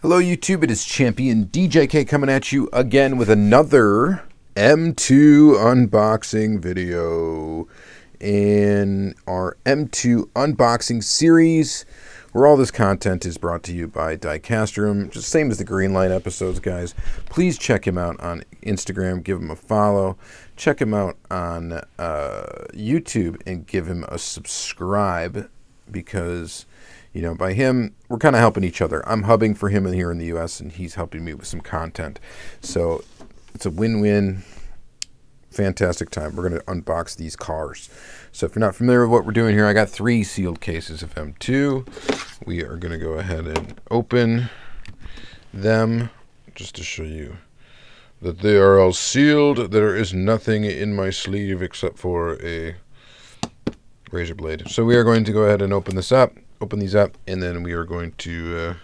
Hello YouTube, it is Championdjk coming at you again with another M2 unboxing video. In our M2 unboxing series, where all this content is brought to you by Diecast, just same as the Greenlight episodes, guys. Please check him out on Instagram, give him a follow. Check him out on YouTube and give him a subscribe, because you know, by him, we're kind of helping each other. I'm hubbing for him here in the U.S., and he's helping me with some content. So it's a win-win, fantastic time. We're going to unbox these cars. So if you're not familiar with what we're doing here, I got 3 sealed cases of M2. We are going to go ahead and open them just to show you that they are all sealed. There is nothing in my sleeve except for a razor blade. So we are going to go ahead and open these up, and then we are going to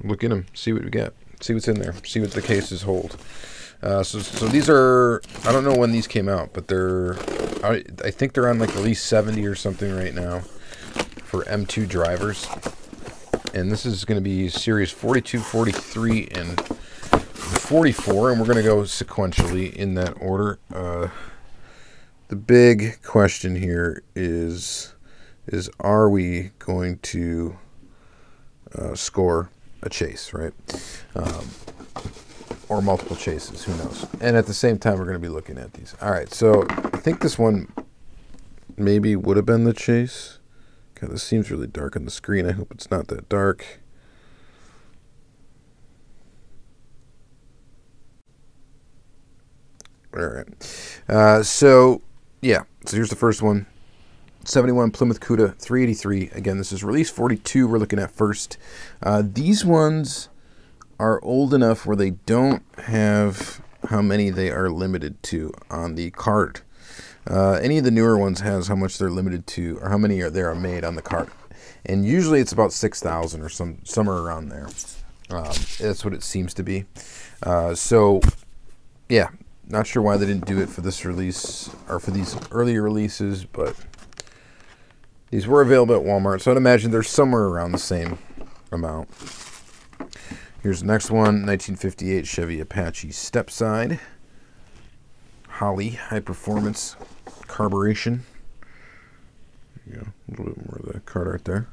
look in them, see what we got, see what's in there, see what the cases hold. So these are, I don't know when these came out, but I think they're on like at least 70 or something right now for M2 drivers. And this is going to be series 42, 43, and 44, and we're going to go sequentially in that order. The big question here is are we going to score a chase, right? Or multiple chases, who knows? And at the same time, we're going to be looking at these. All right, so I think this one maybe would have been the chase. God, this seems really dark on the screen. I hope it's not that dark. All right. So here's the first one. 71 Plymouth Cuda 383. Again, this is release 42 we're looking at first. These ones are old enough where they don't have how many they are limited to on the card. Any of the newer ones has how much they're limited to, or how many there are made on the card. And usually it's about 6,000 or somewhere around there. That's what it seems to be. So, yeah, not sure why they didn't do it for this release, or for these earlier releases, but these were available at Walmart, so I'd imagine they're somewhere around the same amount. Here's the next one, 1958 Chevy Apache Stepside. Holly, high performance carburation. There you go, a little bit more of the card art there.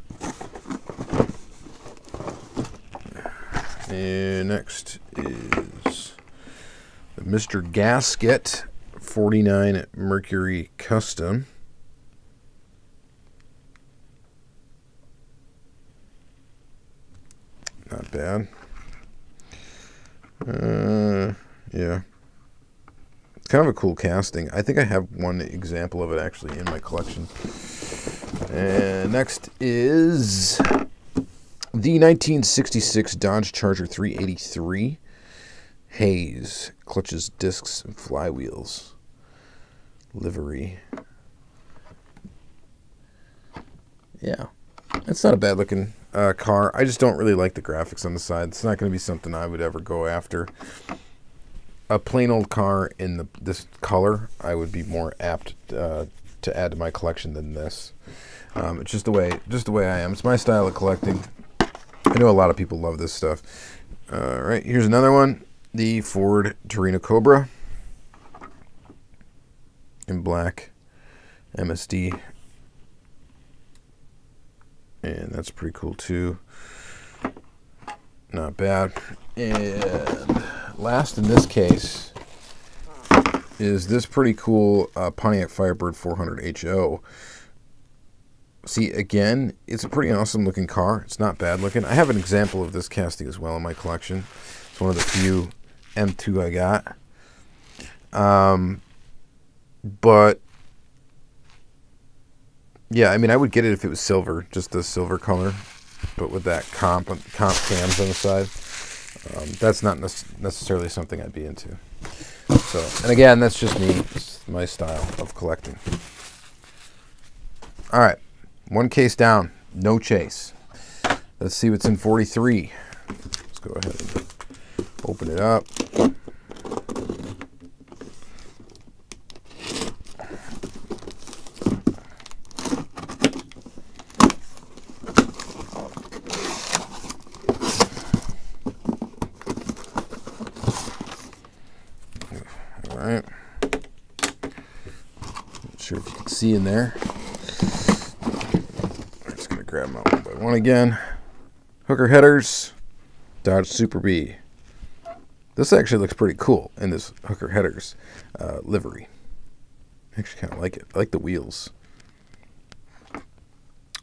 And next is the Mr. Gasket 49 Mercury Custom. Not bad. Yeah. It's kind of a cool casting. I think I have one example of it actually in my collection. And next is the 1966 Dodge Charger 383. Haze. Clutches, discs, and flywheels. Livery. Yeah. It's not a bad looking car. I just don't really like the graphics on the side. It's not going to be something I would ever go after. A plain old car in this color, I would be more apt to add to my collection than this. It's just the way I am. It's my style of collecting. I know a lot of people love this stuff. All right, here's another one. The Ford Torino Cobra in black MSD. And that's pretty cool too. Not bad. And last in this case is this pretty cool Pontiac Firebird 400 HO. See, again, it's a pretty awesome looking car. It's not bad looking. I have an example of this casting as well in my collection. It's one of the few M2 I got. But yeah, I mean, I would get it if it was silver, just the silver color, but with that comp cams on the side, that's not necessarily something I'd be into. So, and again, that's just me. It's my style of collecting. All right, one case down, no chase. Let's see what's in 43. Let's go ahead and open it up. see in there. I'm just going to grab them out one by one again. Hooker headers, Dodge Super B. This actually looks pretty cool in this hooker headers livery. I actually kind of like it. I like the wheels.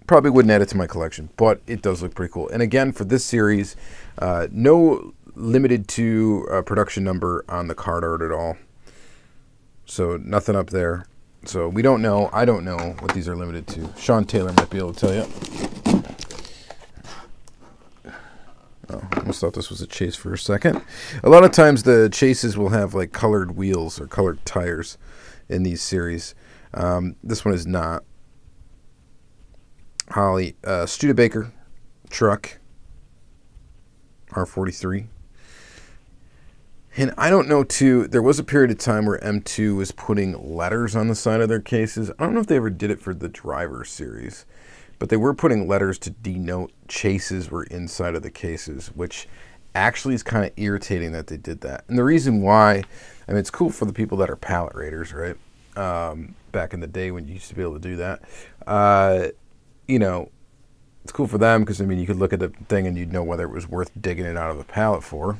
Probably wouldn't add it to my collection, but it does look pretty cool. And again, for this series, no limited to production number on the card art at all. So nothing up there. So we don't know. I don't know what these are limited to. Sean Taylor might be able to tell you. Oh, I almost thought this was a chase for a second. A lot of times the chases will have like colored wheels or colored tires in these series. This one is not. Holly Studebaker truck R43. And I don't know, too, there was a period of time where M2 was putting letters on the side of their cases. I don't know if they ever did it for the driver series, but they were putting letters to denote chases were inside of the cases, which actually is kind of irritating that they did that. And the reason why, I mean, it's cool for the people that are pallet raiders, right? Back in the day when you used to be able to do that. You know, it's cool for them because, I mean, you could look at the thing and you'd know whether it was worth digging it out of a pallet for.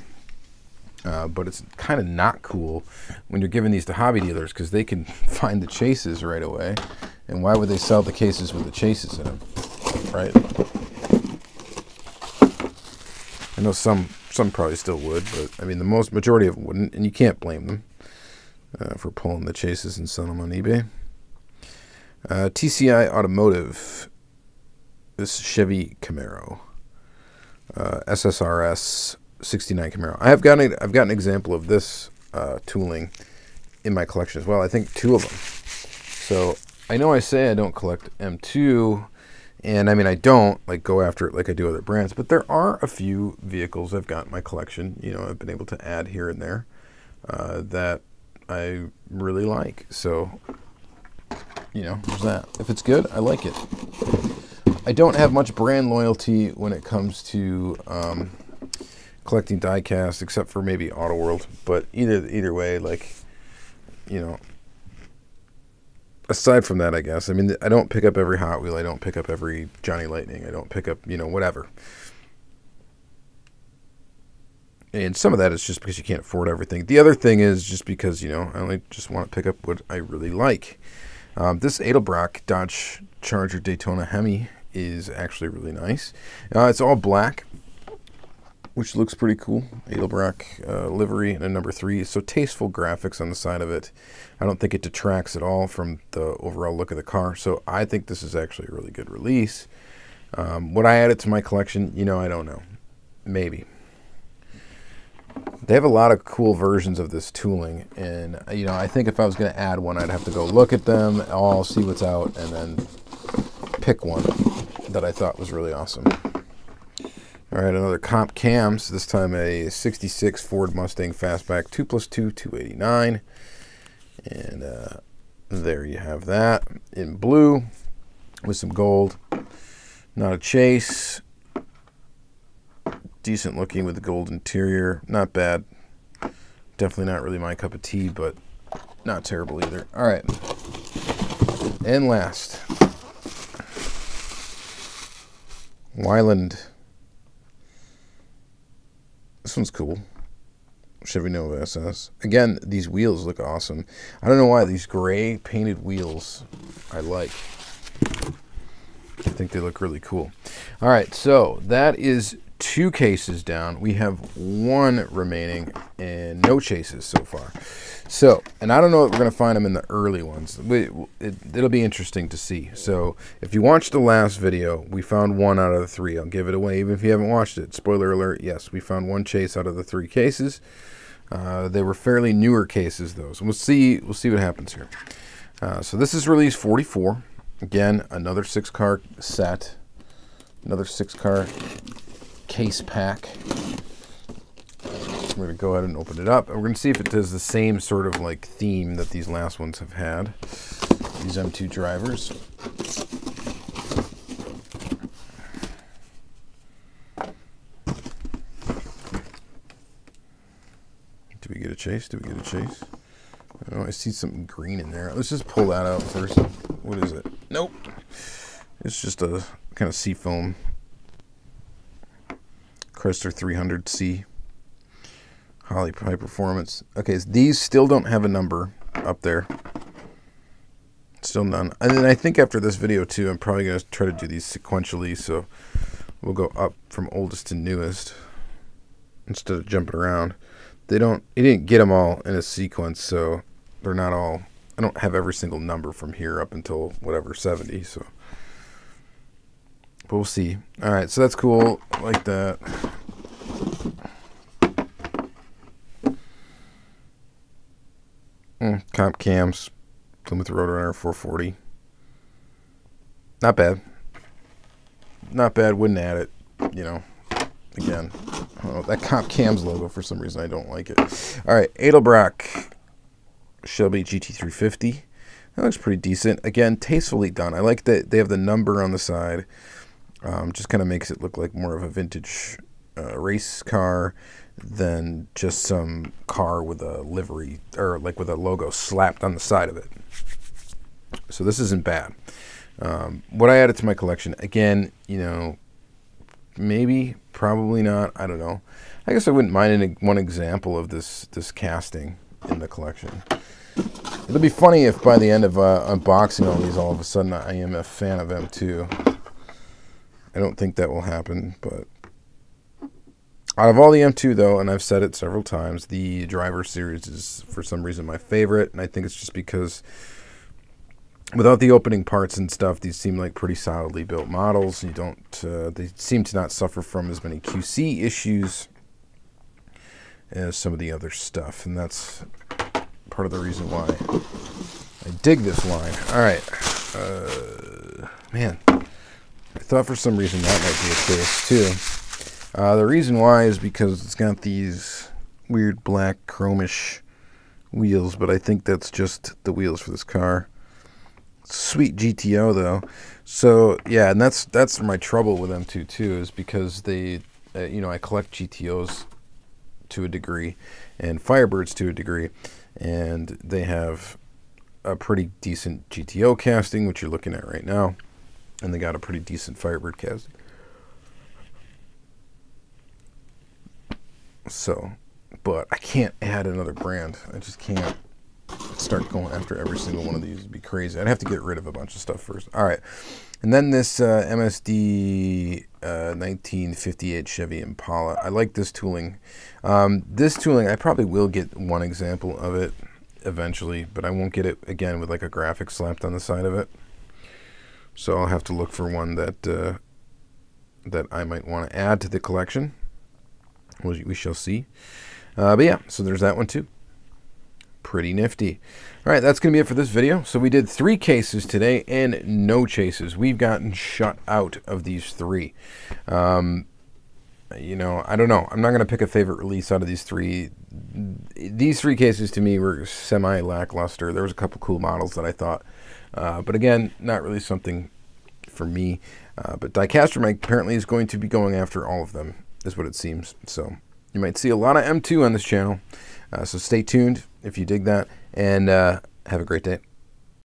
But it's kind of not cool when you're giving these to hobby dealers because they can find the chases right away. And why would they sell the cases with the chases in them, right? I know some probably still would, but I mean the majority of them wouldn't, and you can't blame them for pulling the chases and selling them on eBay. TCI Automotive, this Chevy Camaro, SSRS 69 Camaro. I've got an example of this tooling in my collection as well. I think 2 of them. So I know I say I don't collect M2, and I mean I don't like go after it like I do other brands, but there are a few vehicles I've got in my collection. You know, I've been able to add here and there that I really like. So you know, there's that. If it's good, I like it. I don't have much brand loyalty when it comes to collecting diecast, except for maybe Auto World. But either way, like, you know, aside from that, I guess, I mean, I don't pick up every Hot Wheel. I don't pick up every Johnny Lightning. I don't pick up, you know, whatever. And some of that is just because you can't afford everything. The other thing is just because, you know, I only just want to pick up what I really like. This Edelbrock Dodge Charger Daytona Hemi is actually really nice. It's all black, which looks pretty cool. Edelbrock livery and a number 3. So tasteful graphics on the side of it. I don't think it detracts at all from the overall look of the car. So I think this is actually a really good release. Would I add it to my collection? You know, I don't know. Maybe. They have a lot of cool versions of this tooling. And, you know, I think if I was going to add one, I'd have to go look at them all, see what's out, and then pick one that I thought was really awesome. All right, another comp cams, this time a 66 Ford Mustang Fastback 2+2 289. And there you have that in blue with some gold. Not a chase. Decent looking with the gold interior. Not bad. Definitely not really my cup of tea, but not terrible either. All right. And last, Wyland. This one's cool. Chevy Nova SS. Again, these wheels look awesome. I don't know why these gray painted wheels I like. I think they look really cool. All right, so that is 2 cases down. We have 1 remaining and no chases so far. So, and I don't know if we're going to find them in the early ones. It'll be interesting to see. So, if you watched the last video, we found 1 out of the 3. I'll give it away even if you haven't watched it. Spoiler alert, yes, we found 1 chase out of the 3 cases. They were fairly newer cases, though. So, we'll see what happens here. So, this is release 44. Again, another 6-car set. Another 6-car case pack. We're going to go ahead and open it up. And we're going to see if it does the same sort of like theme that these last ones have had. These M2 drivers. Do we get a chase? Do we get a chase? Oh, I see something green in there. Let's just pull that out first. What is it? Nope. It's just a kind of seafoam Chrysler 300C High Performance. Okay, so these still don't have a number up there. Still none. And then I think after this video too, I'm probably going to try to do these sequentially, so we'll go up from oldest to newest instead of jumping around. He didn't get them all in a sequence, so they're not all, I don't have every single number from here up until whatever 70, so but we'll see. All right, so that's cool. I like that. Comp cams, Plymouth Roadrunner 440. Not bad. Not bad. Wouldn't add it, you know. Again, that Comp Cams logo, for some reason, I don't like it. All right, Edelbrock Shelby GT350. That looks pretty decent. Again, tastefully done. I like that they have the number on the side. Just kind of makes it look like more of a vintage race car than just some car with a livery, or like with a logo slapped on the side of it. So this isn't bad. What I added to my collection, again, you know, maybe, probably not, I don't know. I guess I wouldn't mind one example of this casting in the collection. It'll be funny if by the end of unboxing all these, all of a sudden I am a fan of M2. I don't think that will happen, but out of all the M2 though, and I've said it several times, the driver series is for some reason my favorite, and I think it's just because without the opening parts and stuff, these seem like pretty solidly built models. You don't, they seem to not suffer from as many QC issues as some of the other stuff, and that's part of the reason why I dig this line. All right, man, I thought for some reason that might be the case too. The reason why is because it's got these weird black chromish wheels, but I think that's just the wheels for this car. Sweet GTO though. So yeah, and that's my trouble with M2 too, is because they, you know, I collect GTOs to a degree and Firebirds to a degree, and they have a pretty decent GTO casting, which you're looking at right now, and they got a pretty decent Firebird casting. So, but I can't add another brand. I just can't start going after every single one of these. It'd be crazy. I'd have to get rid of a bunch of stuff first. All right, and then this MSD 1958 Chevy Impala. I like this tooling. This tooling, I probably will get one example of it eventually, but I won't get it again with like a graphic slapped on the side of it. So I'll have to look for one that that I might want to add to the collection. We shall see. But yeah, so there's that one too. Pretty nifty. All right, that's going to be it for this video. So we did 3 cases today and no chases. We've gotten shut out of these 3. You know, I don't know. I'm not going to pick a favorite release out of these 3. These 3 cases to me were semi-lackluster. There was a couple cool models that I thought. But again, not really something for me. But Diecast apparently is going to be going after all of them, is what it seems. So you might see a lot of M2 on this channel. So stay tuned if you dig that, and have a great day.